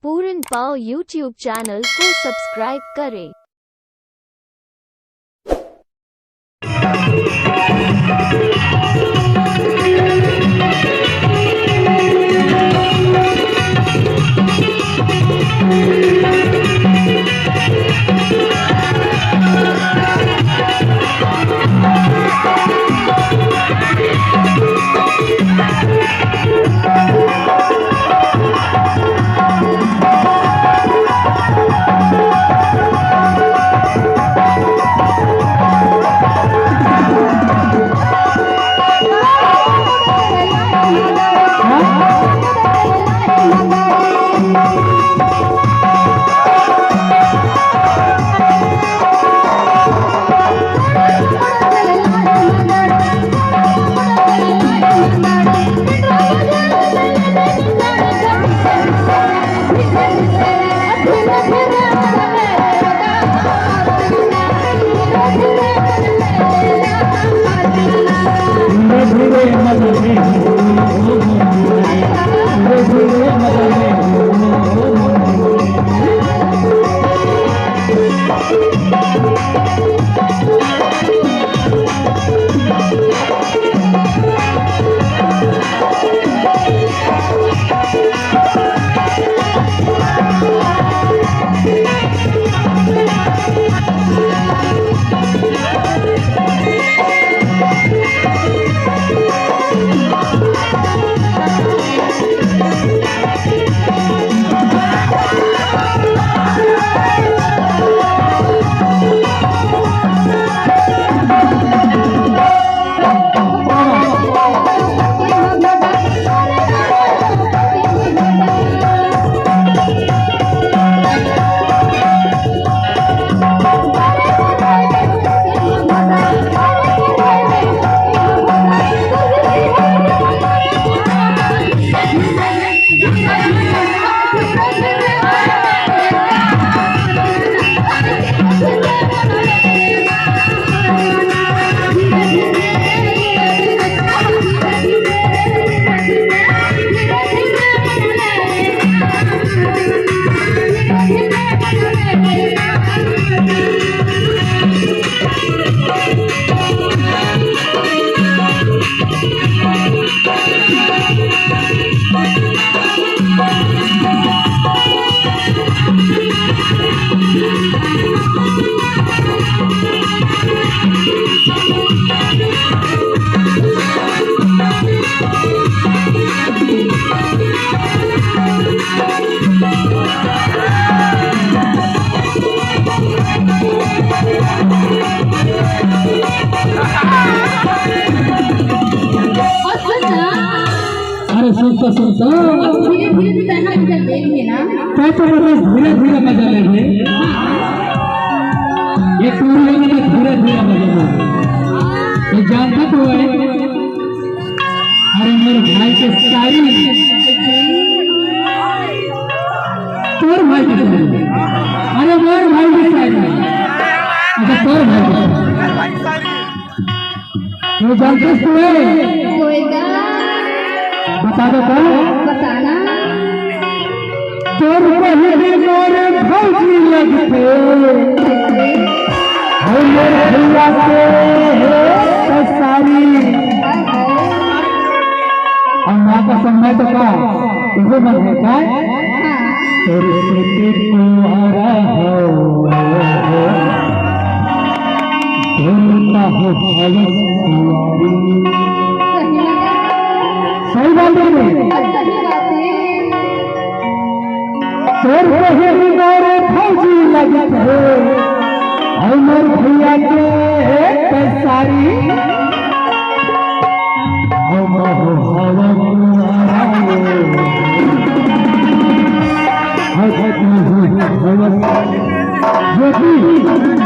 पूरन पाव YouTube channel को सब्सक्राइब करें। सुनता सुनता धीरे धीरे कहना मजा लेंगे ना तो धीरे धीरे मजा लेंगे। ये पूरी में धीरे धीरे मजा लेंगे। ये जानता तो है अरे मेरे भाई के सारी तोर भाई के सारी अरे मेरे भाई के सारी अच्छा तोर भाई तो जानते तो है बता दो तो बताना तोर पहले मोरे भौजी लगते हो मेरे भैया के सारी अम्मा का समय तो का तुझे मन है क्या तेरे से तुम्हारा हो ढूंढता हो सही बात है तोर पहली मोरे भौजी लगते हो मोर भैया के सारी जो